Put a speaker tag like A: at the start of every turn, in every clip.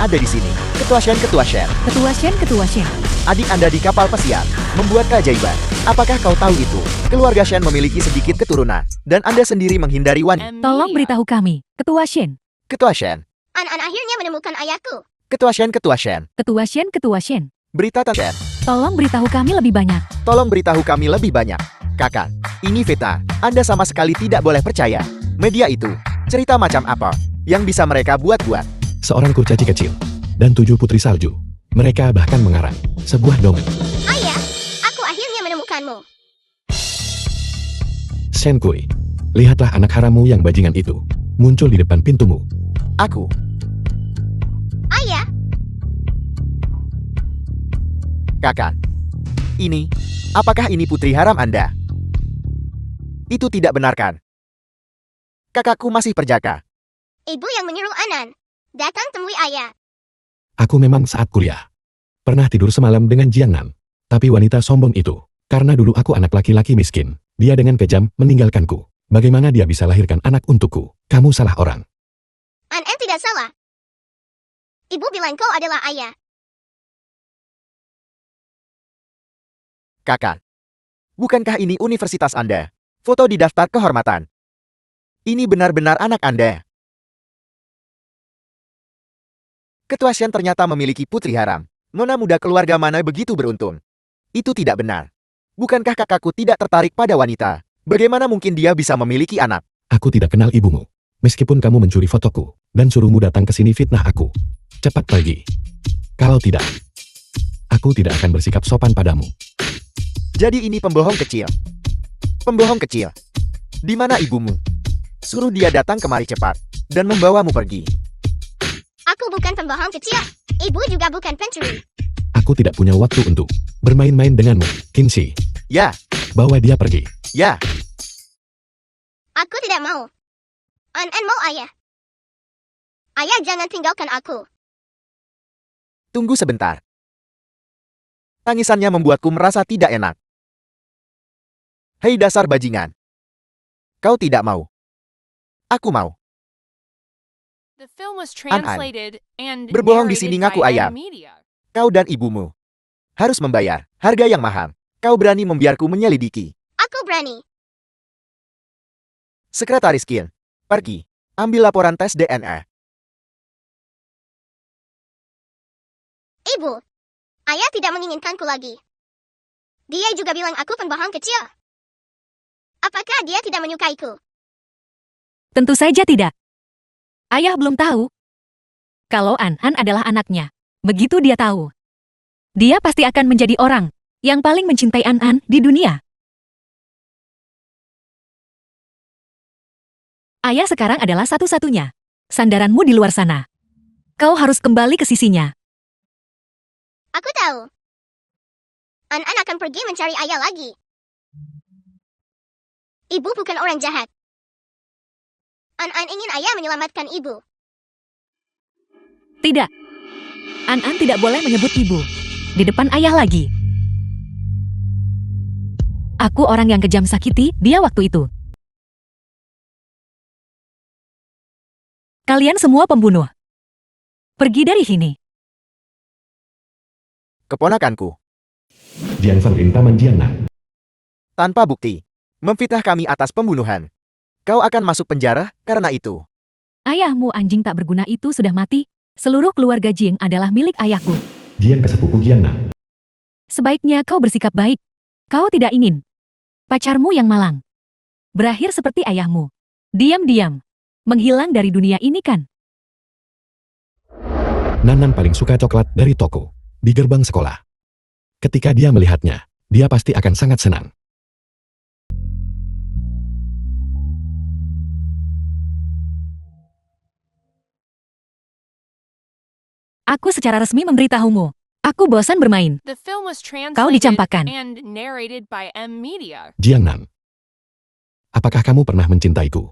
A: ada di sini. Ketua Shen, Ketua Shen.
B: Ketua Shen, Ketua Shen.
A: Adik Anda di kapal pesiar, membuat keajaiban. Apakah kau tahu itu? Keluarga Shen memiliki sedikit keturunan, dan Anda sendiri menghindari wanita.
B: Tolong beritahu kami, Ketua Shen.
A: Ketua Shen.
C: An akhirnya menemukan ayahku.
A: Ketua Shen, Ketua Shen.
B: Ketua Shen, Ketua Shen.
A: Berita tentang Shen.
B: Tolong beritahu kami lebih banyak.
A: Tolong beritahu kami lebih banyak. Kakak, ini Veta. Anda sama sekali tidak boleh percaya. Media itu, cerita macam apa yang bisa mereka buat-buat?
D: Seorang kurcaci kecil dan 7 putri salju. Mereka bahkan mengarang sebuah dongeng.
C: Ayah, aku akhirnya menemukanmu.
D: Shen Kui, lihatlah anak harammu yang bajingan itu muncul di depan pintumu.
A: Aku.
C: Ayah,
A: Kakak. Ini, apakah ini putri haram Anda? Itu tidak benar kan? Kakakku masih perjaka.
C: ibu yang menyuruh Anan. Datang temui ayah.
D: Aku memang saat kuliah pernah tidur semalam dengan Jiangnan. Tapi wanita sombong itu, karena dulu aku anak laki-laki miskin, dia dengan kejam meninggalkanku. Bagaimana dia bisa lahirkan anak untukku? Kamu salah orang.
C: An tidak salah. Ibu bilang kau adalah ayah.
A: Kakak. Bukankah ini universitas Anda? Foto di daftar kehormatan. Ini benar-benar anak Anda. Ketua Shen ternyata memiliki putri haram. Nona muda keluarga mana begitu beruntung? Itu tidak benar. Bukankah kakakku tidak tertarik pada wanita? Bagaimana mungkin dia bisa memiliki anak?
D: Aku tidak kenal ibumu. Meskipun kamu mencuri fotoku dan suruhmu datang ke sini fitnah aku. Cepat pergi. Kalau tidak, aku tidak akan bersikap sopan padamu.
A: Jadi ini pembohong kecil. Pembohong kecil. Di mana ibumu? Suruh dia datang kemari cepat dan membawamu pergi.
C: Aku bukan pembohong kecil. Ibu juga bukan pencuri.
D: Aku tidak punya waktu untuk bermain-main denganmu, Kingxi.
A: Ya,
D: Bawa dia pergi.
A: ya.
C: Aku tidak mau. An mau ayah. Ayah jangan tinggalkan aku.
A: Tunggu sebentar. Tangisannya membuatku merasa tidak enak. Hei dasar bajingan. Kau tidak mau. Aku mau.
E: The film was
A: An.
E: translated and
A: Berbohong di
E: narrated
A: sini
E: by
A: ngaku ayam.
E: Media.
A: Kau dan ibumu harus membayar harga yang mahal. Kau berani membiarku menyelidiki.
C: Aku berani.
A: Sekretaris Qin, pergi. Ambil laporan tes DNA.
C: Ibu. Ayah tidak menginginkanku lagi. Dia juga bilang aku pembohong kecil. Apakah dia tidak menyukaiku?
B: Tentu saja tidak. Ayah belum tahu kalau An adalah anaknya. Begitu dia tahu, dia pasti akan menjadi orang yang paling mencintai An di dunia. Ayah sekarang adalah satu-satunya sandaranmu di luar sana. Kau harus kembali ke sisinya.
C: Aku tahu. An akan pergi mencari ayah lagi. Ibu bukan orang jahat. An ingin ayah menyelamatkan ibu.
B: Tidak. An tidak boleh menyebut ibu di depan ayah lagi. Aku orang yang kejam sakiti dia waktu itu. Kalian semua pembunuh. Pergi dari sini.
A: Keponakanku,
D: Jiang Feng Taman Jiangnan.
A: tanpa bukti, memfitnah kami atas pembunuhan. Kau akan masuk penjara karena itu.
B: Ayahmu anjing tak berguna itu sudah mati. Seluruh keluarga Jing adalah milik ayahku.
D: Jiang kesepupu Jiangnan.
B: Sebaiknya kau bersikap baik. Kau tidak ingin pacarmu yang malang berakhir seperti ayahmu. Diam-diam menghilang dari dunia ini kan?
D: Nanan paling suka coklat dari toko di gerbang sekolah. Ketika dia melihatnya, dia pasti akan sangat senang.
B: Aku secara resmi memberitahumu. Aku bosan bermain.
E: The film was
B: Kau
E: translated
B: dicampakkan.
E: and narrated by Media.
D: Jiangnan. Apakah kamu pernah mencintaiku?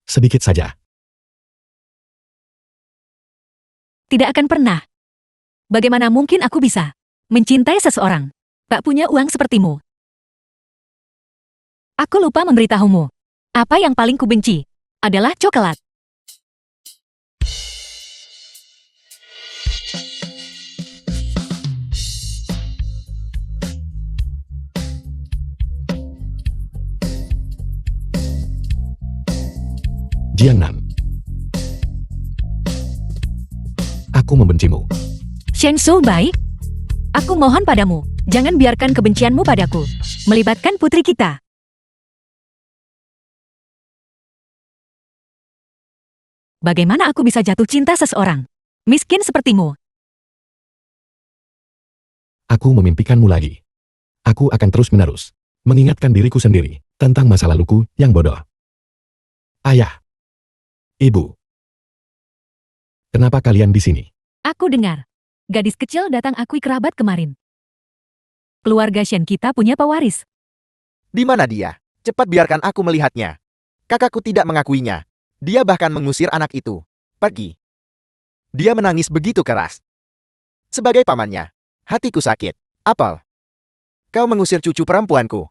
D: Sedikit saja.
B: Tidak akan pernah. Bagaimana mungkin aku bisa mencintai seseorang tak punya uang sepertimu? Aku lupa memberitahumu. Apa yang paling kubenci adalah coklat.
D: Jiangnan. Aku membencimu.
B: Shen Bai, aku mohon padamu, jangan biarkan kebencianmu padaku melibatkan putri kita. Bagaimana aku bisa jatuh cinta seseorang miskin sepertimu?
D: Aku memimpikanmu lagi. Aku akan terus-menerus mengingatkan diriku sendiri tentang masa laluku yang bodoh. Ayah. Ibu. Kenapa kalian di sini?
B: Aku dengar, gadis kecil datang akui kerabat kemarin. Keluarga Shen kita punya pewaris.
A: Di mana dia? Cepat biarkan aku melihatnya. Kakakku tidak mengakuinya. Dia bahkan mengusir anak itu. Pergi. Dia menangis begitu keras. Sebagai pamannya, hatiku sakit. Apel. Kau mengusir cucu perempuanku.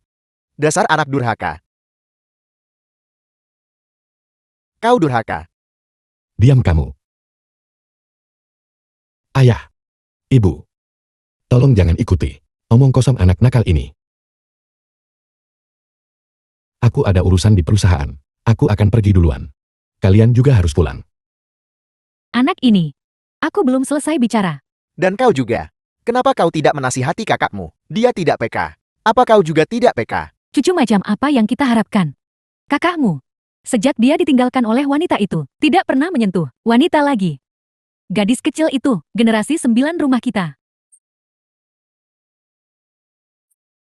A: Dasar anak durhaka. Kau durhaka.
D: Diam kamu. Ayah. Ibu. Tolong jangan ikuti omong kosong anak nakal ini. Aku ada urusan di perusahaan. Aku akan pergi duluan. Kalian juga harus pulang.
B: Anak ini, aku belum selesai bicara.
A: Dan kau juga. Kenapa kau tidak menasihati kakakmu? Dia tidak peka. Apa kau juga tidak peka?
B: Cucu macam apa yang kita harapkan? Kakakmu, sejak dia ditinggalkan oleh wanita itu, tidak pernah menyentuh wanita lagi. Gadis kecil itu, generasi 9 rumah kita.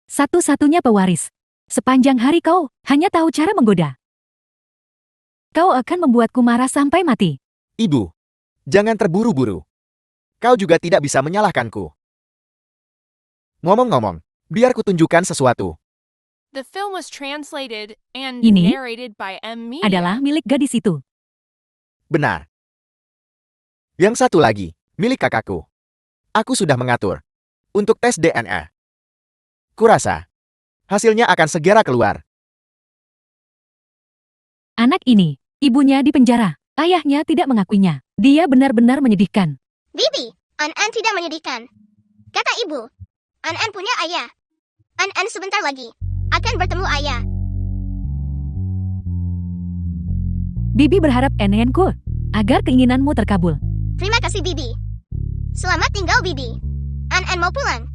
B: Satu-satunya pewaris. Sepanjang hari kau hanya tahu cara menggoda. Kau akan membuatku marah sampai mati.
A: Ibu, jangan terburu-buru. Kau juga tidak bisa menyalahkanku. Ngomong-ngomong, biar kutunjukkan sesuatu.
E: The film was translated and
B: Ini
E: narrated by M Media.
B: adalah milik gadis itu.
A: Benar. Yang satu lagi, milik kakakku. Aku sudah mengatur. Untuk tes DNA. Kurasa, hasilnya akan segera keluar.
B: Anak ini, ibunya di penjara. Ayahnya tidak mengakuinya. Dia benar-benar menyedihkan.
C: Bibi, An-An tidak menyedihkan. Kata ibu, An-An punya ayah. An-An sebentar lagi akan bertemu ayah.
B: Bibi berharap Enenku agar keinginanmu terkabul.
C: Terima kasih Bibi. Selamat tinggal Bibi. An-An mau pulang.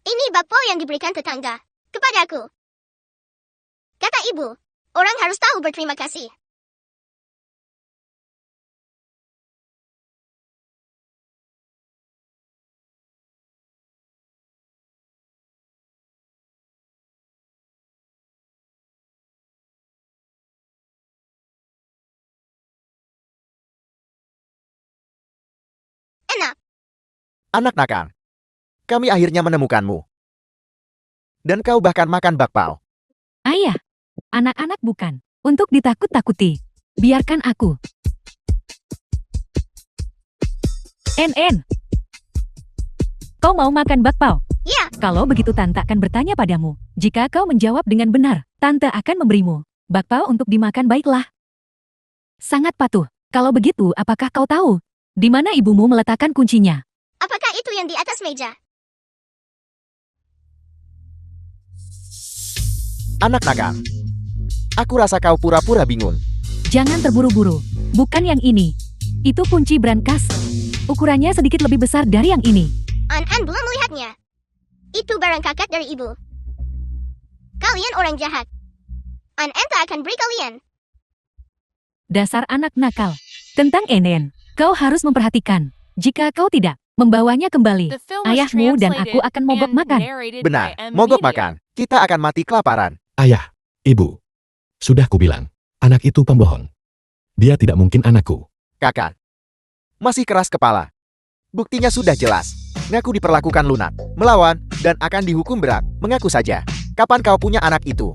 C: Ini bakpo yang diberikan tetangga kepadaku. Kata ibu, orang harus tahu berterima kasih. Enak.
A: Anak nakal. Kami akhirnya menemukanmu. Dan kau bahkan makan bakpao.
B: Ayah, anak-anak bukan untuk ditakut-takuti. Biarkan aku. En. Kau mau makan bakpao?
C: Ya,
B: Kalau begitu Tante akan bertanya padamu. Jika kau menjawab dengan benar, Tante akan memberimu bakpao untuk dimakan baiklah. Sangat patuh. Kalau begitu, apakah kau tahu di mana ibumu meletakkan kuncinya?
C: apakah itu yang di atas meja?
A: Anak nakal. Aku rasa kau pura-pura bingung.
B: Jangan terburu-buru. Bukan yang ini. Itu kunci brankas. Ukurannya sedikit lebih besar dari yang ini.
C: An-An belum melihatnya. Itu barang kakak dari ibu. Kalian orang jahat. An-An tak akan beri kalian.
B: Dasar anak nakal. Tentang Enen, kau harus memperhatikan. Jika kau tidak membawanya kembali,
E: The film was
B: ayahmu dan aku
E: translated
B: akan mogok
E: and
B: makan.
E: narrated
A: Benar,
E: by M
A: mogok
E: Media.
A: makan. Kita akan mati kelaparan.
D: Ayah, ibu. Sudah kubilang, anak itu pembohong. Dia tidak mungkin anakku.
A: Kakak. Masih keras kepala. Buktinya sudah jelas. Ngaku diperlakukan lunak, melawan, dan akan dihukum berat. Mengaku saja. Kapan kau punya anak itu?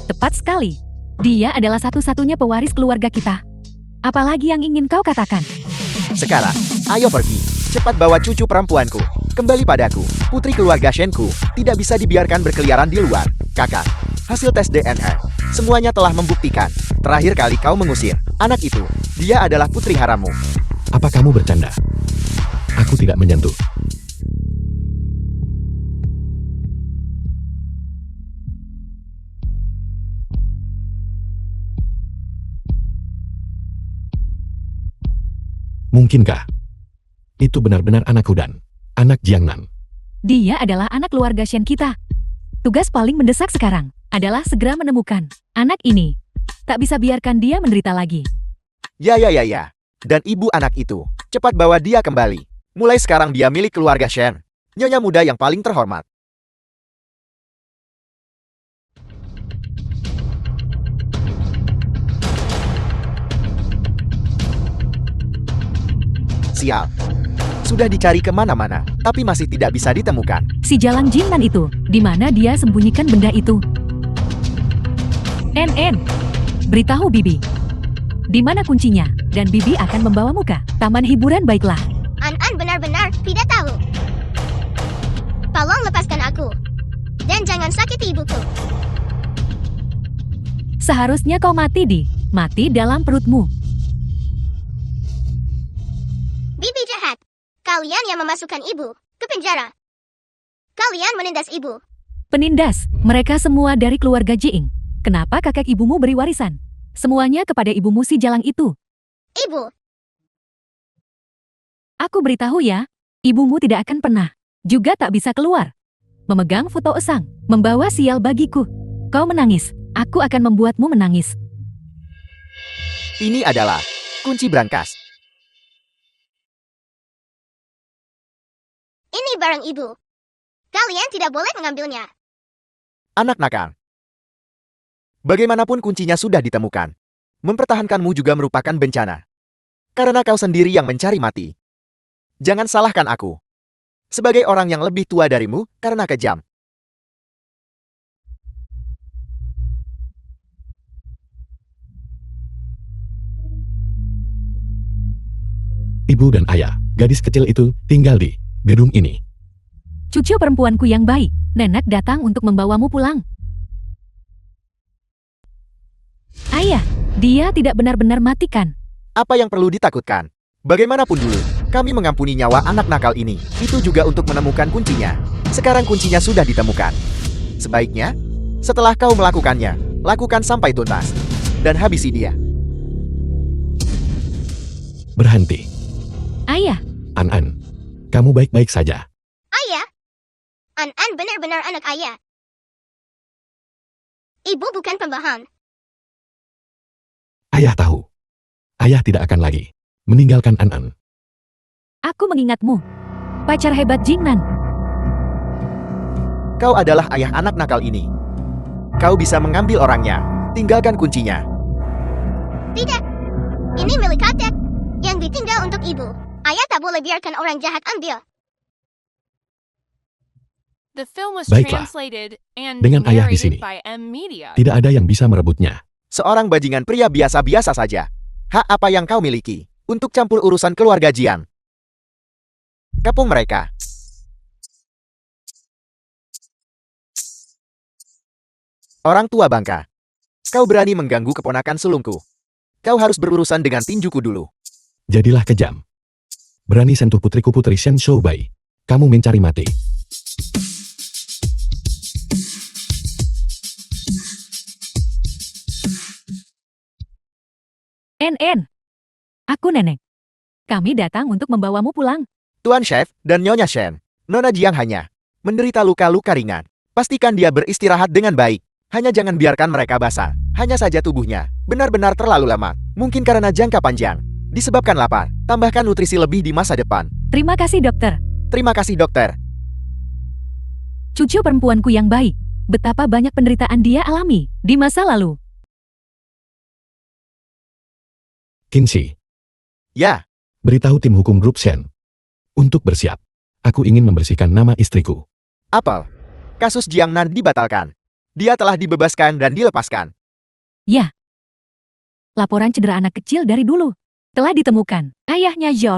B: Tepat sekali. Dia adalah satu-satunya pewaris keluarga kita. Apalagi yang ingin kau katakan?
A: Sekarang, ayo pergi. Cepat bawa cucu perempuanku. Kembali padaku. Putri keluarga Shenku tidak bisa dibiarkan berkeliaran di luar. Kakak, hasil tes DNA. Semuanya telah membuktikan. Terakhir kali kau mengusir anak itu. Dia adalah putri harammu.
D: Apa kamu bercanda? Aku tidak menyentuh. Mungkinkah itu benar-benar anak Hudan, anak Jiangnan?
B: Dia adalah anak keluarga Shen kita. Tugas paling mendesak sekarang adalah segera menemukan anak ini. Tak bisa biarkan dia menderita lagi.
A: Ya. Dan ibu anak itu, cepat bawa dia kembali. Mulai sekarang dia milik keluarga Shen. Nyonya muda yang paling terhormat. Sial. Sudah dicari kemana-mana, tapi masih tidak bisa ditemukan.
B: Si Jalang Jingnan itu, di mana dia sembunyikan benda itu? NN, beritahu Bibi. Di mana kuncinya? Dan Bibi akan membawamu ke taman hiburan baiklah.
C: An benar-benar tidak tahu. Tolong lepaskan aku. Dan jangan sakiti ibuku.
B: Seharusnya kau mati dalam perutmu.
C: Bibi jahat. Kalian yang memasukkan ibu ke penjara. Kalian menindas ibu.
B: Penindas, mereka semua dari keluarga Jiing. Kenapa kakek ibumu beri warisan? Semuanya kepada ibumu si Jalang itu.
C: Ibu,
B: Aku beritahu ya, ibumu tidak akan pernah, juga tak bisa keluar. Memegang foto Esang, membawa sial bagiku. Kau menangis, aku akan membuatmu menangis.
A: Ini adalah kunci brankas.
C: ini barang ibu. Kalian tidak boleh mengambilnya.
A: Anak nakal. Bagaimanapun kuncinya sudah ditemukan. Mempertahankanmu juga merupakan bencana. Karena kau sendiri yang mencari mati. Jangan salahkan aku. Sebagai orang yang lebih tua darimu, karena kejam.
D: Ibu dan ayah, gadis kecil itu, tinggal di gedung ini.
B: Cucu perempuanku yang baik, nenek datang untuk membawamu pulang. Ayah, dia tidak benar-benar matikan.
A: Apa yang perlu ditakutkan? Bagaimanapun dulu, kami mengampuni nyawa anak nakal ini. Itu juga untuk menemukan kuncinya. Sekarang kuncinya sudah ditemukan. Sebaiknya, setelah kau melakukannya, lakukan sampai tuntas. Dan habisi dia.
D: Berhenti.
B: Ayah,
D: An, kamu baik-baik saja.
C: Ayah. An benar-benar anak ayah. Ibu bukan pembohong.
D: Ayah tahu. Ayah tidak akan lagi meninggalkan An.
B: aku mengingatmu. Pacar hebat Jingnan.
A: Kau adalah ayah anak nakal ini. Kau bisa mengambil orangnya. Tinggalkan kuncinya.
C: Tidak. Ini milik kakek. Yang ditinggal untuk ibu. Ayah tak boleh biarkan orang jahat ambil.
E: The film was
D: Baiklah.
E: translated and
D: Dengan ayah di sini.
E: narrated by M Media.
D: Tidak ada yang bisa merebutnya.
A: Seorang bajingan pria biasa-biasa saja. Hak apa yang kau miliki untuk campur urusan keluarga Jiang? Kapung mereka. Orang tua bangka. Kau berani mengganggu keponakan sulungku. Kau harus berurusan dengan tinjuku dulu.
D: Jadilah kejam. Berani sentuh putriku Putri Shen Shoubai. Kamu mencari mati.
B: NN. Aku nenek. Kami datang untuk membawamu pulang.
A: Tuan Chef dan Nyonya Shen. Nona Jiang hanya menderita luka-luka ringan. Pastikan dia beristirahat dengan baik. Hanya jangan biarkan mereka basah. Hanya saja tubuhnya benar-benar terlalu lemak. Mungkin karena jangka panjang. Disebabkan lapar. Tambahkan nutrisi lebih di masa depan.
B: Terima kasih dokter.
A: Terima kasih dokter.
B: Cucu perempuanku yang baik. Betapa banyak penderitaan dia alami di masa lalu.
D: Kinsi,
A: Ya,
D: beritahu tim hukum grup Shen. Untuk bersiap. Aku ingin membersihkan nama istriku.
A: Apel. Kasus Jiangnan dibatalkan. Dia telah dibebaskan dan dilepaskan.
B: Ya. Laporan cedera anak kecil dari dulu telah ditemukan. Ayahnya Zhao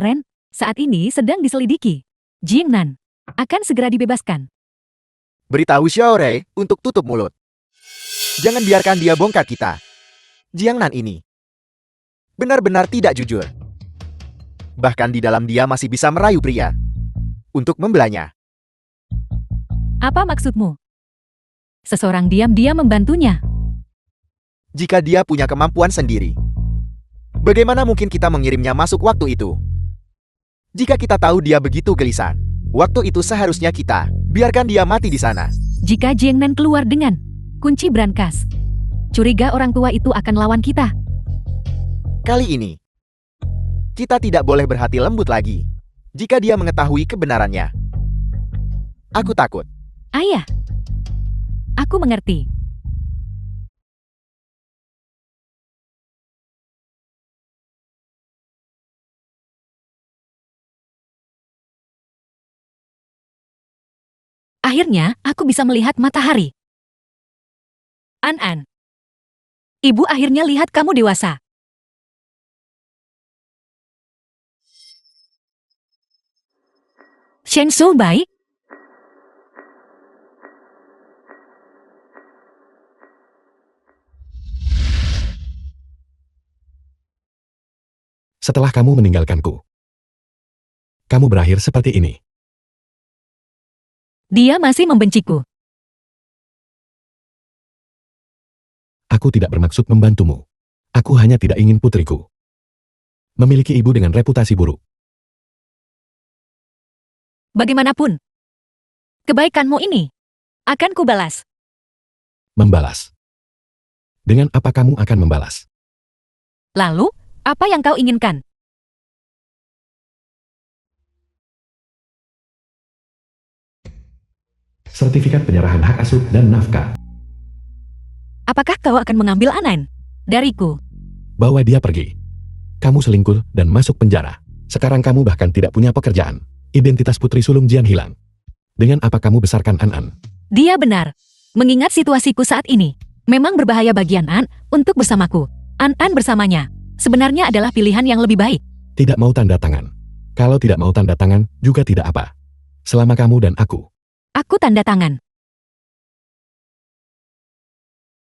B: saat ini sedang diselidiki. Jingnan akan segera dibebaskan.
A: Beritahu Xiao Rei untuk tutup mulut. Jangan biarkan dia bongkar kita. Jiangnan ini benar-benar tidak jujur. Bahkan di dalam dia masih bisa merayu pria untuk membelanya.
B: Apa maksudmu? Seseorang diam-diam membantunya.
A: Jika dia punya kemampuan sendiri, bagaimana mungkin kita mengirimnya masuk waktu itu? Jika kita tahu dia begitu gelisah, waktu itu seharusnya kita biarkan dia mati di sana.
B: Jika Jiangnan keluar dengan kunci brankas, curiga orang tua itu akan lawan kita.
A: Kali ini, kita tidak boleh berhati lembut lagi. Jika dia mengetahui kebenarannya, aku takut.
B: Ayah, aku mengerti. Akhirnya, aku bisa melihat matahari. An-an, ibu akhirnya lihat kamu dewasa. Shen Su baik?
D: Setelah kamu meninggalkanku, kamu berakhir seperti ini.
B: Dia masih membenciku.
D: Aku tidak bermaksud membantumu. Aku hanya tidak ingin putriku memiliki ibu dengan reputasi buruk.
B: Bagaimanapun, kebaikanmu ini akan kubalas.
D: Membalas. Dengan apa kamu akan membalas?
B: Lalu, apa yang kau inginkan?
D: Sertifikat penyerahan hak asuh dan nafkah.
B: Apakah kau akan mengambil An-an dariku?
D: Bawa dia pergi. Kamu selingkuh dan masuk penjara. Sekarang kamu bahkan tidak punya pekerjaan. Identitas Putri Sulung Jian hilang. Dengan apa kamu besarkan An-an?
B: Dia benar. Mengingat situasiku saat ini, memang berbahaya bagi An-an untuk bersamaku. An-an bersamanya sebenarnya adalah pilihan yang lebih baik.
D: Tidak mau tanda tangan. Kalau tidak mau tanda tangan, juga tidak apa. Selama kamu dan aku
B: Aku tanda tangan.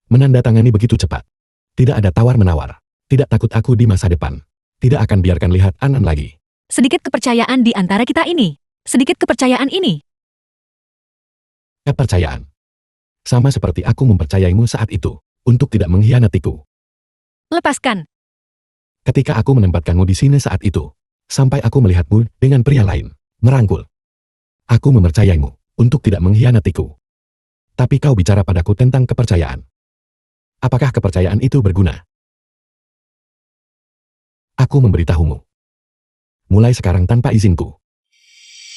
D: menandatangani begitu cepat. Tidak ada tawar-menawar. Tidak takut aku di masa depan. Tidak akan biarkan lihat An-an lagi.
B: Sedikit kepercayaan di antara kita ini. Sedikit kepercayaan ini.
D: Kepercayaan. Sama seperti aku mempercayaimu saat itu. Untuk tidak mengkhianatiku.
B: Lepaskan.
D: Ketika aku menempatkanmu di sini saat itu. Sampai aku melihatmu dengan pria lain. Merangkul. Aku mempercayaimu. Untuk tidak mengkhianatiku. Tapi kau bicara padaku tentang kepercayaan. Apakah kepercayaan itu berguna? Aku memberitahumu. Mulai sekarang tanpa izinku.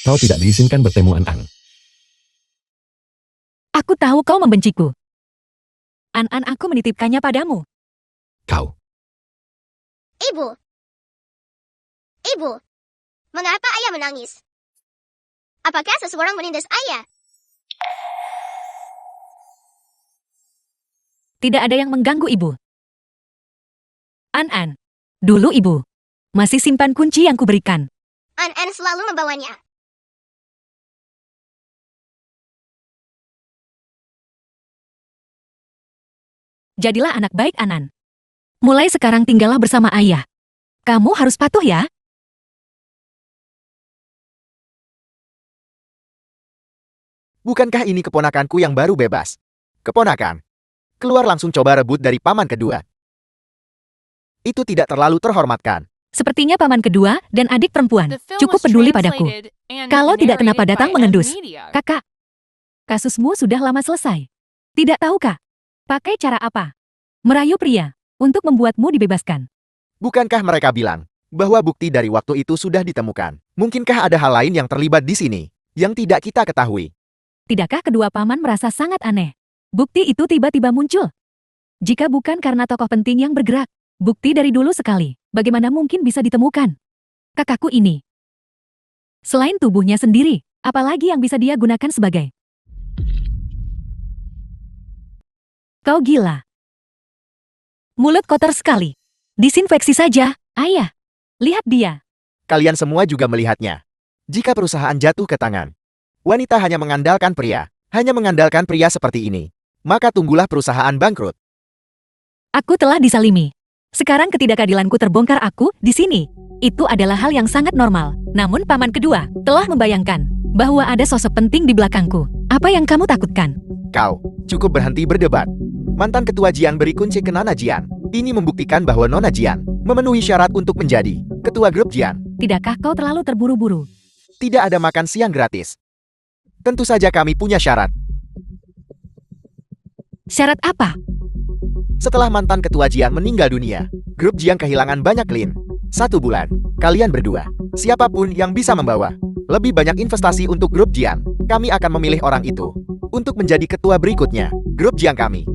D: Kau tidak diizinkan bertemu An-an.
B: Aku tahu kau membenciku. An-an aku menitipkannya padamu.
D: Kau.
C: Ibu. Ibu. Mengapa ayah menangis? Apakah seseorang menindas ayah?
B: Tidak ada yang mengganggu ibu. An-an, dulu ibu masih simpan kunci yang kuberikan.
C: An-an selalu membawanya.
B: Jadilah anak baik, An-an. Mulai sekarang tinggallah bersama ayah. Kamu harus patuh ya.
A: Bukankah ini keponakanku yang baru bebas? Keponakan. Keluar langsung coba rebut dari paman kedua. Itu tidak terlalu terhormatkan.
B: Sepertinya paman kedua dan adik perempuan
E: The film
B: cukup
E: was
B: peduli padaku.
E: translated and
B: Kalau tidak kenapa
E: narrated
B: datang
E: by
B: mengendus.
E: Media.
B: Kakak, kasusmu sudah lama selesai. Tidak tahukah? Pakai cara apa? Merayu pria untuk membuatmu dibebaskan.
A: Bukankah mereka bilang bahwa bukti dari waktu itu sudah ditemukan? Mungkinkah ada hal lain yang terlibat di sini yang tidak kita ketahui?
B: Tidakkah kedua paman merasa sangat aneh? Bukti itu tiba-tiba muncul. Jika bukan karena tokoh penting yang bergerak, bukti dari dulu sekali, bagaimana mungkin bisa ditemukan? Kakakku ini. Selain tubuhnya sendiri, apalagi yang bisa dia gunakan sebagai? Kau gila. Mulut kotor sekali. Disinfeksi saja, ayah. Lihat dia.
A: Kalian semua juga melihatnya. Jika perusahaan jatuh ke tangan, wanita hanya mengandalkan pria seperti ini, maka tunggulah perusahaan bangkrut.
B: Aku telah disalimi. Sekarang ketidakadilanku terbongkar aku di sini. Itu adalah hal yang sangat normal. Namun paman kedua telah membayangkan bahwa ada sosok penting di belakangku. Apa yang kamu takutkan?
A: Kau, cukup berhenti berdebat. Mantan ketua Jiang beri kunci ke Nona Jiang. Ini membuktikan bahwa Nona Jiang memenuhi syarat untuk menjadi ketua grup Jiang.
B: Tidakkah kau terlalu terburu-buru?
A: Tidak ada makan siang gratis. Tentu saja kami punya syarat.
B: Syarat apa?
A: Setelah mantan ketua Jiang meninggal dunia, grup Jiang kehilangan banyak lin. 1 bulan, kalian berdua, siapapun yang bisa membawa lebih banyak investasi untuk grup Jiang, kami akan memilih orang itu untuk menjadi ketua berikutnya, grup Jiang kami.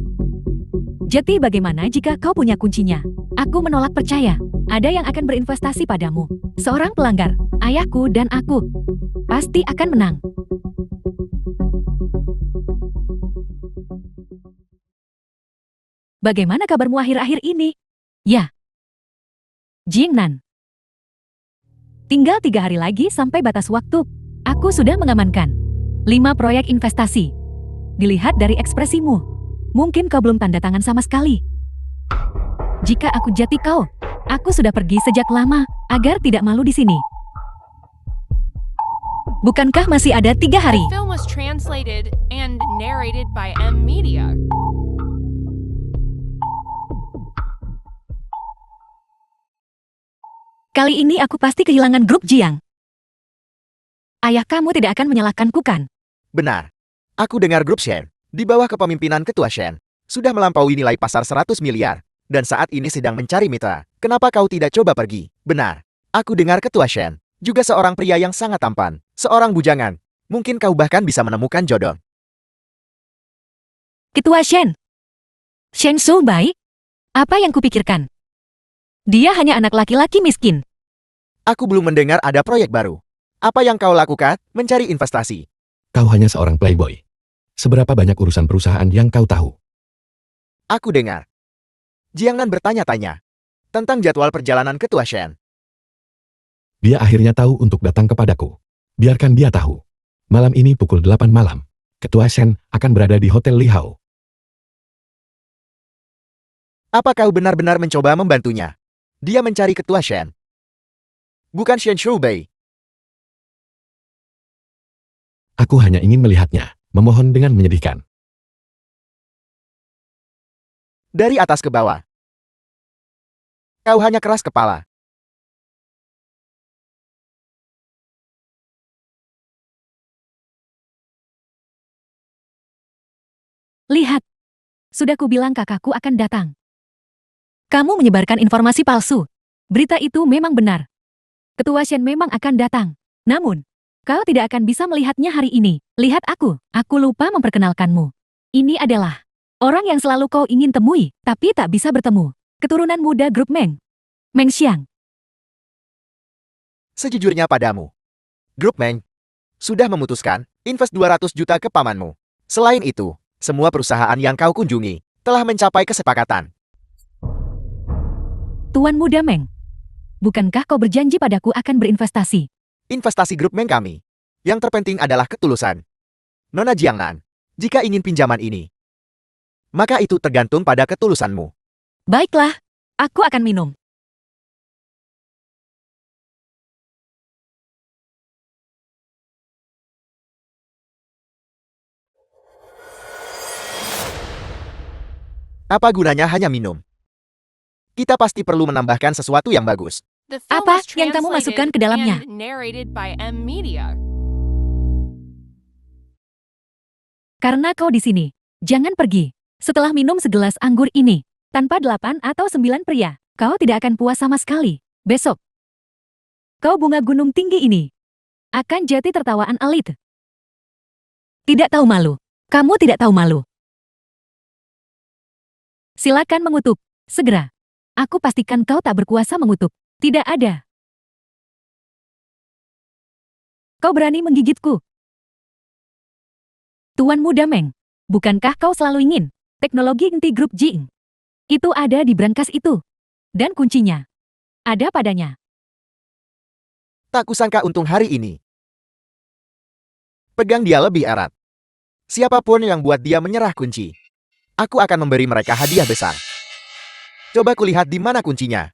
B: Jadi bagaimana jika kau punya kuncinya? Aku menolak percaya. Ada yang akan berinvestasi padamu. Seorang pelanggar, ayahku dan aku, pasti akan menang. Bagaimana kabarmu akhir-akhir ini? Ya. Jingnan. Tinggal 3 hari lagi sampai batas waktu. Aku sudah mengamankan 5 proyek investasi. Dilihat dari ekspresimu, mungkin kau belum tanda tangan sama sekali. Jika aku jati kau, aku sudah pergi sejak lama, agar tidak malu di sini. Bukankah masih ada 3 hari?
E: The film was translated and narrated by M Media.
B: Kali ini aku pasti kehilangan grup Jiang. Ayah kamu tidak akan menyalahkanku kan?
A: Benar. Aku dengar grup Shen, di bawah kepemimpinan ketua Shen, sudah melampaui nilai pasar 100 miliar, dan saat ini sedang mencari mitra. Kenapa kau tidak coba pergi? Benar. Aku dengar ketua Shen, juga seorang pria yang sangat tampan, seorang bujangan. Mungkin kau bahkan bisa menemukan jodoh.
B: Ketua Shen. Shen Su baik? Apa yang kupikirkan? Dia hanya anak laki-laki miskin.
A: Aku belum mendengar ada proyek baru. Apa yang kau lakukan? Mencari investasi.
D: Kau hanya seorang playboy. Seberapa banyak urusan perusahaan yang kau tahu?
A: Aku dengar. Jiangnan bertanya-tanya tentang jadwal perjalanan ketua Shen.
D: Dia akhirnya tahu untuk datang kepadaku. Biarkan dia tahu. Malam ini pukul 8 malam. Ketua Shen akan berada di Hotel Lihao.
A: Apa kau benar-benar mencoba membantunya? Dia mencari ketua Shen. Bukan Shen Shubei.
D: Aku hanya ingin melihatnya, memohon dengan menyedihkan.
A: Dari atas ke bawah. Kau hanya keras kepala.
B: Lihat. Sudah kubilang kakakku akan datang. Kamu menyebarkan informasi palsu. Berita itu memang benar. Ketua Shen memang akan datang. Namun, kau tidak akan bisa melihatnya hari ini. Lihat aku lupa memperkenalkanmu. Ini adalah orang yang selalu kau ingin temui, tapi tak bisa bertemu. Keturunan muda grup Meng. Meng Xiang.
A: Sejujurnya padamu, grup Meng sudah memutuskan invest 200 juta ke pamanmu. Selain itu, semua perusahaan yang kau kunjungi telah mencapai kesepakatan.
B: Tuan muda Meng, bukankah kau berjanji padaku akan berinvestasi?
A: Investasi grup Meng kami. Yang terpenting adalah ketulusan. Nona Jiangnan, jika ingin pinjaman ini, maka itu tergantung pada ketulusanmu.
B: Baiklah, aku akan minum.
A: Apa gunanya hanya minum? Kita pasti perlu menambahkan sesuatu yang bagus.
E: The film
B: Apa
E: was
B: yang kamu masukkan ke dalamnya?
E: translated and narrated by M Media.
B: Karena kau di sini, jangan pergi. Setelah minum segelas anggur ini, tanpa 8 atau 9 pria, kau tidak akan puas sama sekali. Besok, kau bunga gunung tinggi ini akan jati tertawaan elit. Tidak tahu malu. Kamu tidak tahu malu. Silakan mengutuk. Segera. Aku pastikan kau tak berkuasa mengutuk. Tidak ada. Kau berani menggigitku. Tuan muda Meng, bukankah kau selalu ingin teknologi inti grup Jing? Itu ada di brankas itu. Dan kuncinya ada padanya.
A: Tak kusangka untung hari ini. Pegang dia lebih erat. Siapapun yang buat dia menyerah kunci, aku akan memberi mereka hadiah besar. Coba kulihat di mana kuncinya.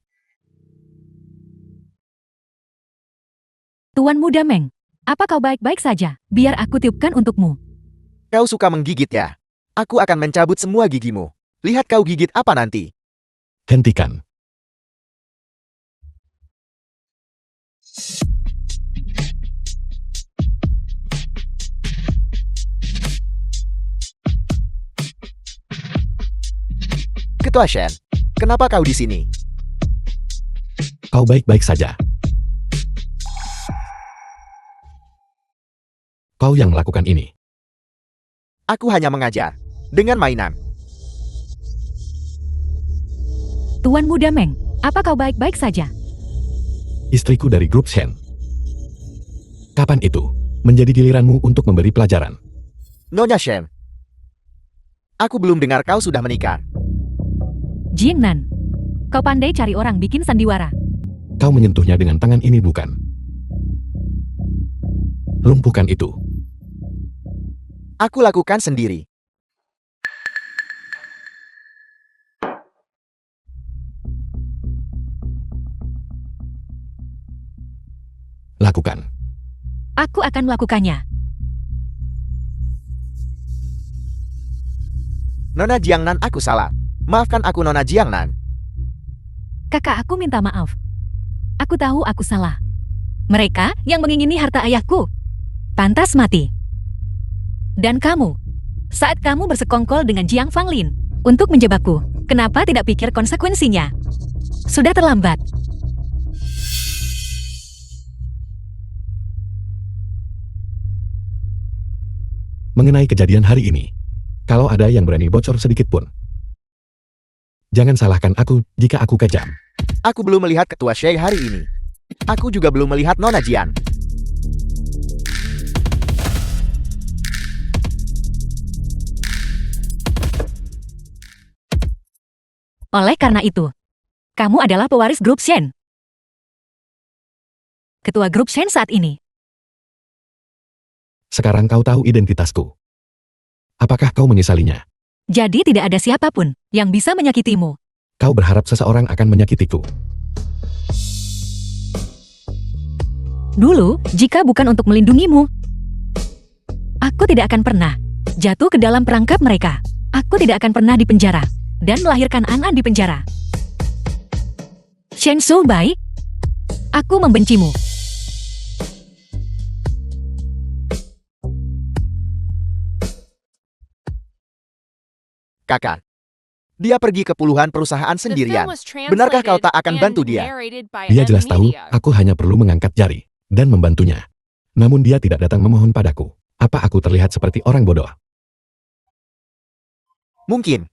B: Tuan Muda Meng, apa kau baik-baik saja? Biar aku tiupkan untukmu.
A: Kau suka menggigit ya? Aku akan mencabut semua gigimu. Lihat kau gigit apa nanti.
D: Hentikan.
A: Ketua Shen, kenapa kau di sini?
D: Kau baik-baik saja. Kau yang melakukan ini.
A: Aku hanya mengajar. Dengan mainan.
B: Tuan Muda Meng, apa kau baik-baik saja?
D: Istriku dari grup Shen. Kapan itu menjadi giliranmu untuk memberi pelajaran?
A: Nyonya Shen. Aku belum dengar kau sudah menikah.
B: Jingnan, kau pandai cari orang bikin sandiwara.
D: Kau menyentuhnya dengan tangan ini bukan? Lumpuhkan itu.
A: Aku lakukan sendiri.
D: Lakukan.
B: Aku akan melakukannya.
A: Nona Jiangnan, aku salah. Maafkan aku, Nona Jiangnan.
B: Kakak aku minta maaf. Aku tahu aku salah. Mereka yang mengingini harta ayahku pantas mati. Dan kamu, saat kamu bersekongkol dengan Jiang Fanglin untuk menjebakku, kenapa tidak pikir konsekuensinya? Sudah terlambat.
D: Mengenai kejadian hari ini, kalau ada yang berani bocor sedikit pun, jangan salahkan aku jika aku kejam.
A: Aku belum melihat Ketua Shay hari ini. Aku juga belum melihat Nona Jian.
B: Oleh karena itu, kamu adalah pewaris grup Shen. Ketua grup Shen saat ini.
D: Sekarang kau tahu identitasku. Apakah kau menyesalinya?
B: Jadi tidak ada siapapun yang bisa menyakitimu.
D: Kau berharap seseorang akan menyakitiku.
B: Dulu, jika bukan untuk melindungimu, aku tidak akan pernah jatuh ke dalam perangkap mereka. Aku tidak akan pernah dipenjara dan melahirkan An di penjara. Shen Su Bai, aku membencimu.
A: Kakak. Dia pergi ke puluhan perusahaan
E: The
A: sendirian.
E: film was
A: Benarkah kau tak
E: translated
A: akan
E: and
A: bantu dia?
E: narrated by
D: Dia
E: M
D: jelas tahu,
E: Media.
D: aku hanya perlu mengangkat jari dan membantunya. Namun dia tidak datang memohon padaku. Apa aku terlihat seperti orang bodoh?
A: Mungkin.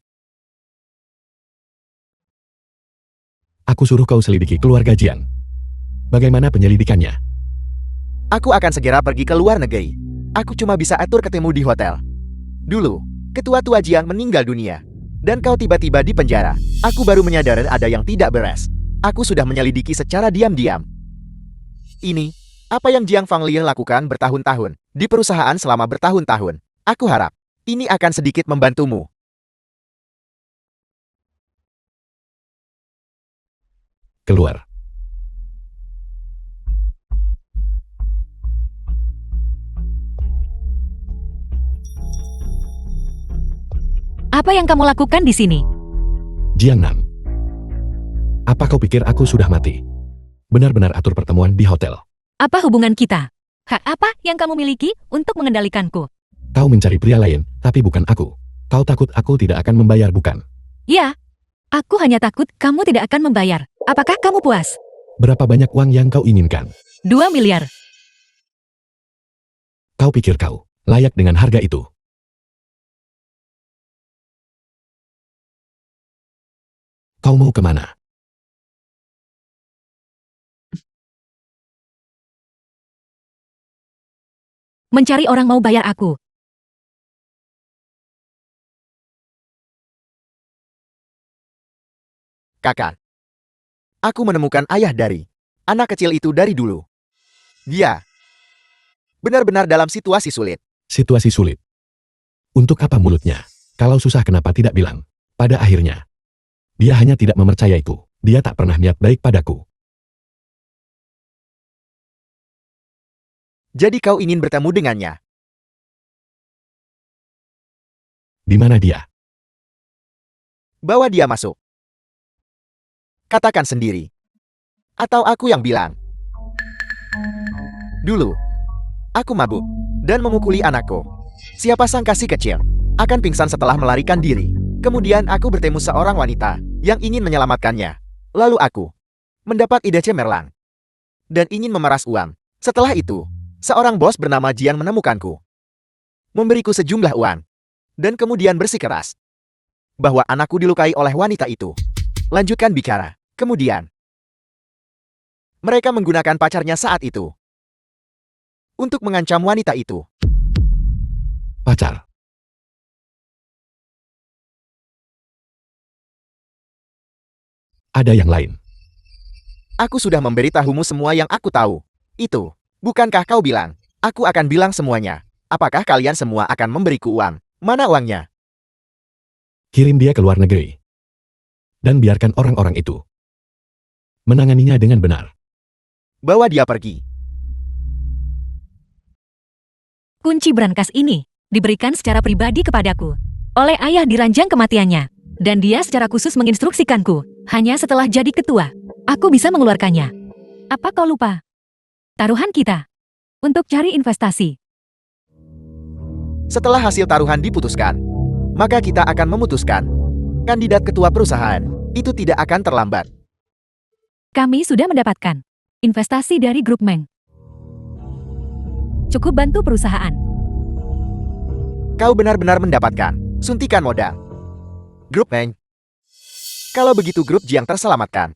D: Aku suruh kau selidiki keluarga Jian. Bagaimana penyelidikannya?
A: Aku akan segera pergi ke luar negeri. Aku cuma bisa atur ketemu di hotel. Dulu, Ketua Tua Jiang meninggal dunia. Dan kau tiba-tiba di penjara. Aku baru menyadari ada yang tidak beres. Aku sudah menyelidiki secara diam-diam. Ini, apa yang Jiang Fangli lakukan bertahun-tahun, di perusahaan selama bertahun-tahun. Aku harap, ini akan sedikit membantumu.
D: Keluar.
B: Apa yang kamu lakukan di sini?
D: Jiangnan. Apa kau pikir aku sudah mati? Benar-benar atur pertemuan di hotel.
B: Apa hubungan kita? Hak apa yang kamu miliki untuk mengendalikanku?
D: Kau mencari pria lain, tapi bukan aku. Kau takut aku tidak akan membayar, bukan?
B: Ya, aku hanya takut kamu tidak akan membayar. Apakah kamu puas?
D: Berapa banyak uang yang kau inginkan?
B: 2 miliar.
D: Kau pikir kau layak dengan harga itu? Kau mau kemana?
B: Mencari orang mau bayar aku.
A: Kakak. Aku menemukan ayah dari anak kecil itu dari dulu. Dia benar-benar dalam situasi sulit.
D: Situasi sulit. Untuk apa mulutnya? Kalau susah kenapa tidak bilang? Pada akhirnya, dia hanya tidak mempercayaiku. Dia tak pernah niat baik padaku.
A: Jadi kau ingin bertemu dengannya.
D: Di mana dia?
A: Bawa dia masuk. Katakan sendiri. Atau aku yang bilang. Dulu, aku mabuk dan memukuli anakku. Siapa sangka si kecil akan pingsan setelah melarikan diri. Kemudian aku bertemu seorang wanita yang ingin menyelamatkannya. Lalu aku mendapat ide cemerlang dan ingin memeras uang. Setelah itu, seorang bos bernama Jiang menemukanku, memberiku sejumlah uang, dan kemudian bersikeras bahwa anakku dilukai oleh wanita itu. Lanjutkan bicara. Kemudian, mereka menggunakan pacarnya saat itu untuk mengancam wanita itu.
D: Pacar. Ada yang lain.
A: Aku sudah memberitahumu semua yang aku tahu. Itu, bukankah kau bilang, aku akan bilang semuanya. Apakah kalian semua akan memberiku uang? Mana uangnya?
D: Kirim dia ke luar negeri. Dan biarkan orang-orang itu menanganinya dengan benar.
A: Bawa dia pergi.
B: Kunci brankas ini diberikan secara pribadi kepadaku oleh ayah di ranjang kematiannya. Dan dia secara khusus menginstruksikanku, hanya setelah jadi ketua, aku bisa mengeluarkannya. Apa kau lupa? Taruhan kita untuk cari investasi.
A: Setelah hasil taruhan diputuskan, maka kita akan memutuskan kandidat ketua perusahaan. Itu tidak akan terlambat.
B: Kami sudah mendapatkan investasi dari grup Meng. Cukup bantu perusahaan.
A: Kau benar-benar mendapatkan suntikan modal. Grup Meng. Kalau begitu grup Jiang terselamatkan.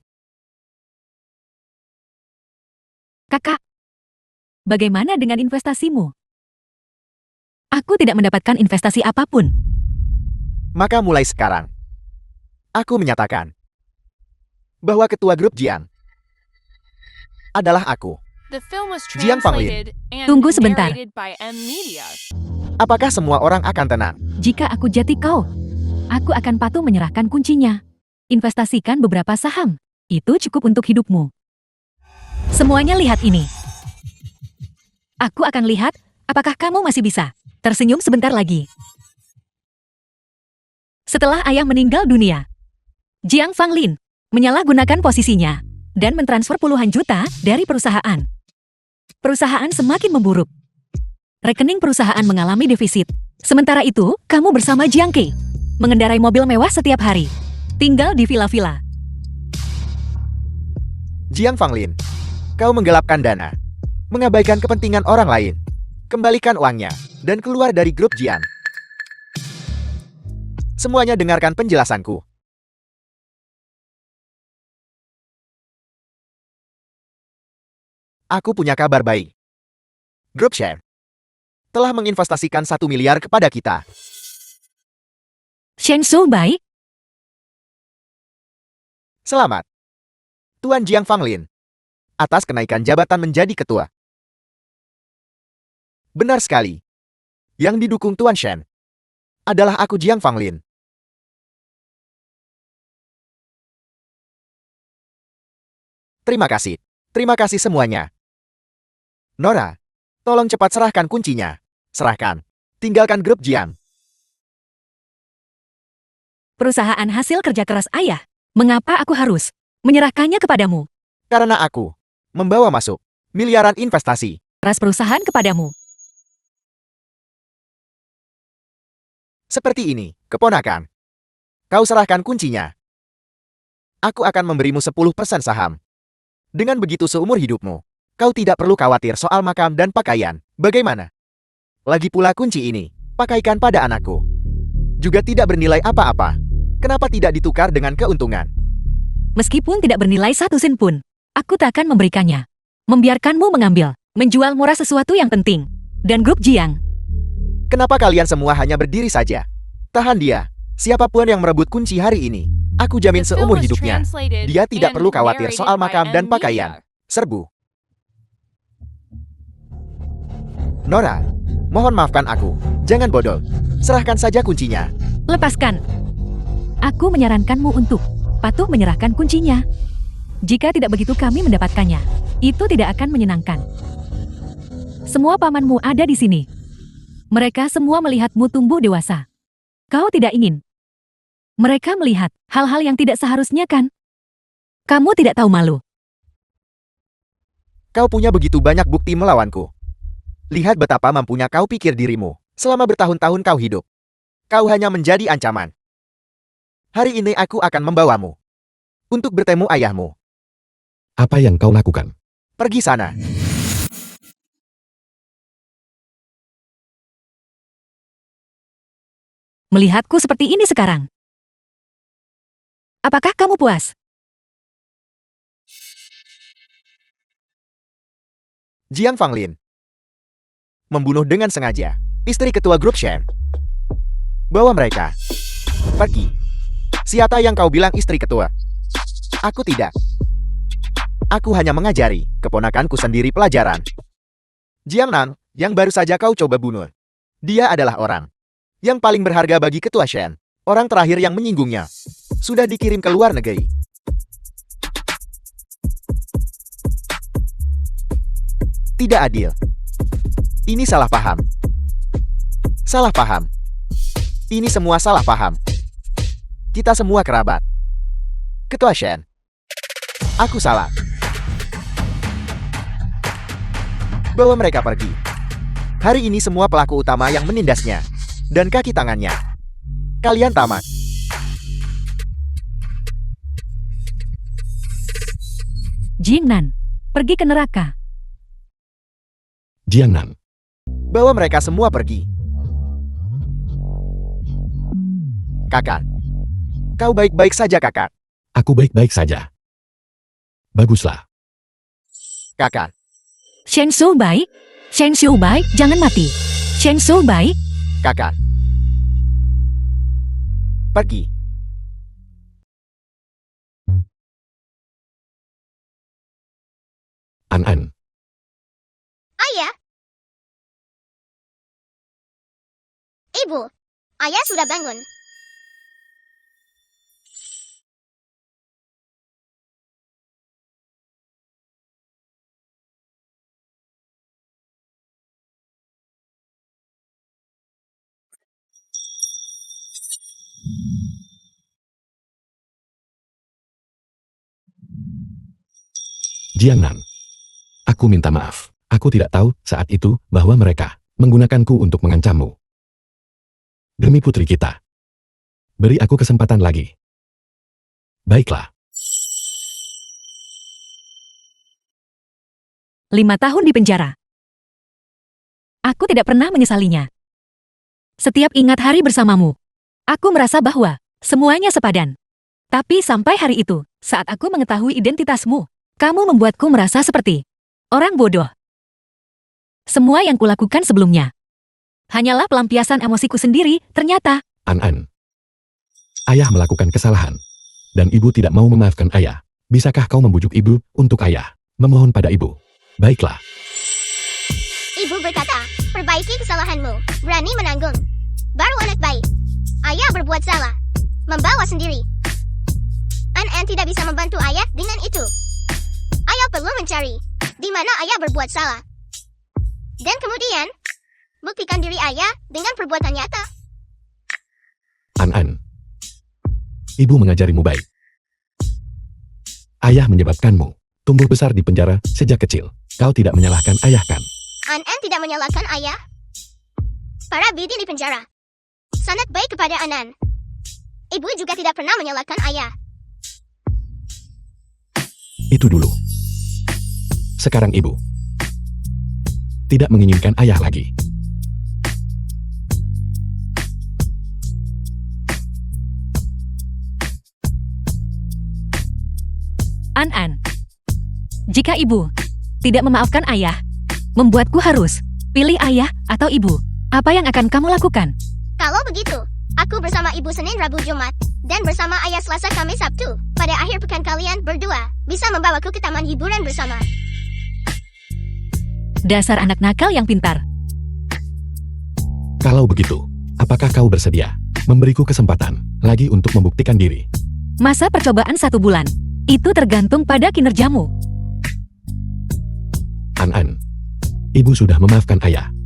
B: Kakak, bagaimana dengan investasimu? Aku tidak mendapatkan investasi apapun.
A: Maka mulai sekarang, aku menyatakan bahwa ketua grup Jiang adalah aku.
E: The film was
A: Jiang Fanglin.
E: translated and
B: Tunggu sebentar.
E: narrated by M Media.
A: Apakah semua orang akan tenang?
B: Jika aku jati kau, aku akan patuh menyerahkan kuncinya. Investasikan beberapa saham. Itu cukup untuk hidupmu. Semuanya lihat ini. Aku akan lihat apakah kamu masih bisa tersenyum sebentar lagi. Setelah ayah meninggal dunia, Jiang Fanglin menyalahgunakan posisinya dan mentransfer puluhan juta dari perusahaan. Perusahaan semakin memburuk. Rekening perusahaan mengalami defisit. Sementara itu, kamu bersama Jiang Kei mengendarai mobil mewah setiap hari. Tinggal di villa-villa.
A: Jiang Fanglin, kau menggelapkan dana, mengabaikan kepentingan orang lain. Kembalikan uangnya, dan keluar dari grup Jiang. Semuanya dengarkan penjelasanku. Aku punya kabar baik. Grup Share telah menginvestasikan 1 miliar kepada kita.
B: Shen Su baik?
A: Selamat, Tuan Jiang Fanglin, atas kenaikan jabatan menjadi ketua. Benar sekali. Yang didukung Tuan Shen adalah aku Jiang Fanglin. Terima kasih. Terima kasih semuanya. Nora, tolong cepat serahkan kuncinya. Serahkan. Tinggalkan grup Jiang.
B: Perusahaan hasil kerja keras ayah. Mengapa aku harus menyerahkannya kepadamu?
A: Karena aku membawa masuk miliaran investasi.
B: Ras perusahaan kepadamu.
A: Seperti ini, keponakan. Kau serahkan kuncinya. Aku akan memberimu 10% saham. Dengan begitu seumur hidupmu, kau tidak perlu khawatir soal makam dan pakaian. Bagaimana? Lagi pula kunci ini, pakaikan pada anakku. Juga tidak bernilai apa-apa. Kenapa tidak ditukar dengan keuntungan?
B: Meskipun tidak bernilai 1 sen pun, aku tak akan memberikannya. Membiarkanmu mengambil, menjual murah sesuatu yang penting. Dan grup Jiang.
A: Kenapa kalian semua hanya berdiri saja? Tahan dia. Siapapun yang merebut kunci hari ini, aku jamin
E: The film
A: seumur
E: was
A: hidupnya.
E: translated
A: Dia tidak
E: and
A: perlu khawatir
E: narrated
A: soal
E: by
A: makam dan
E: M
A: pakaian.
E: Media.
A: Serbu. Nora, mohon maafkan aku. Jangan bodoh. Serahkan saja kuncinya.
B: Lepaskan. Aku menyarankanmu untuk patuh menyerahkan kuncinya. Jika tidak begitu kami mendapatkannya, itu tidak akan menyenangkan. Semua pamanmu ada di sini. Mereka semua melihatmu tumbuh dewasa. Kau tidak ingin. Mereka melihat hal-hal yang tidak seharusnya, kan? Kamu tidak tahu malu.
A: Kau punya begitu banyak bukti melawanku. Lihat betapa mampunya kau pikir dirimu. Selama bertahun-tahun kau hidup. Kau hanya menjadi ancaman. Hari ini aku akan membawamu. Untuk bertemu ayahmu.
D: Apa yang kau lakukan?
A: Pergi sana.
B: Melihatku seperti ini sekarang. Apakah kamu puas?
A: Jiang Fanglin. Membunuh dengan sengaja. Istri ketua grup Shen. Bawa mereka. Pergi. Siapa yang kau bilang istri ketua? Aku tidak. Aku hanya mengajari keponakanku sendiri pelajaran. Jiang Nan, yang baru saja kau coba bunuh. Dia adalah orang yang paling berharga bagi ketua Shen. Orang terakhir yang menyinggungnya sudah dikirim ke luar negeri. Tidak adil. Ini salah paham. Salah paham. Ini semua salah paham. Kita semua kerabat. Ketua Shen. Aku salah. Bawa mereka pergi. Hari ini semua pelaku utama yang menindasnya. Dan kaki tangannya. Kalian tamat.
B: Jingnan, pergi ke neraka.
D: Jiang Nan.
A: Bawa mereka semua pergi. Kakak. Kau baik-baik saja, kakak.
D: Aku baik-baik saja. Baguslah.
A: Kakak.
B: Shen Shou Bai, Shen Shou Bai, jangan mati. Shen Shou Bai,
A: Kakak. Pergi.
D: An.
C: Ayah. Ibu. Ayah sudah bangun.
D: Jiang Nan. Aku minta maaf. Aku tidak tahu saat itu bahwa mereka menggunakanku untuk mengancammu. Demi putri kita. Beri aku kesempatan lagi. Baiklah.
B: 5 tahun di penjara. Aku tidak pernah menyesalinya. Setiap ingat hari bersamamu, aku merasa bahwa semuanya sepadan. Tapi sampai hari itu, saat aku mengetahui identitasmu, kamu membuatku merasa seperti orang bodoh. Semua yang kulakukan sebelumnya hanyalah pelampiasan emosiku sendiri, ternyata.
D: An. Ayah melakukan kesalahan. Dan ibu tidak mau memaafkan ayah. Bisakah kau membujuk ibu untuk ayah memohon pada ibu? Baiklah.
C: Ibu berkata, perbaiki kesalahanmu, berani menanggung. Baru anak baik. Ayah berbuat salah. Membawa sendiri. An tidak bisa membantu ayah dengan itu. Ayah perlu mencari di mana ayah berbuat salah. Dan kemudian, buktikan diri ayah dengan perbuatan nyata.
D: An. Ibu mengajarimu baik. Ayah menyebabkanmu tumbuh besar di penjara sejak kecil. Kau tidak menyalahkan ayah, kan?
C: An tidak menyalahkan ayah. Para bibi di penjara sangat baik kepada Anan. Ibu juga tidak pernah menyalahkan ayah.
D: Itu dulu. Sekarang ibu tidak menginginkan ayah lagi.
B: An. Jika ibu tidak memaafkan ayah, membuatku harus pilih ayah atau ibu. Apa yang akan kamu lakukan?
C: Kalau begitu, aku bersama ibu Senin, Rabu, Jumat, dan bersama ayah Selasa, Kamis, Sabtu. Pada akhir pekan kalian berdua bisa membawaku ke taman hiburan bersama.
B: Dasar anak nakal yang pintar.
D: Kalau begitu, apakah kau bersedia memberiku kesempatan lagi untuk membuktikan diri?
B: Masa percobaan 1 bulan. Itu tergantung pada kinerjamu.
D: An. Ibu sudah memaafkan ayah.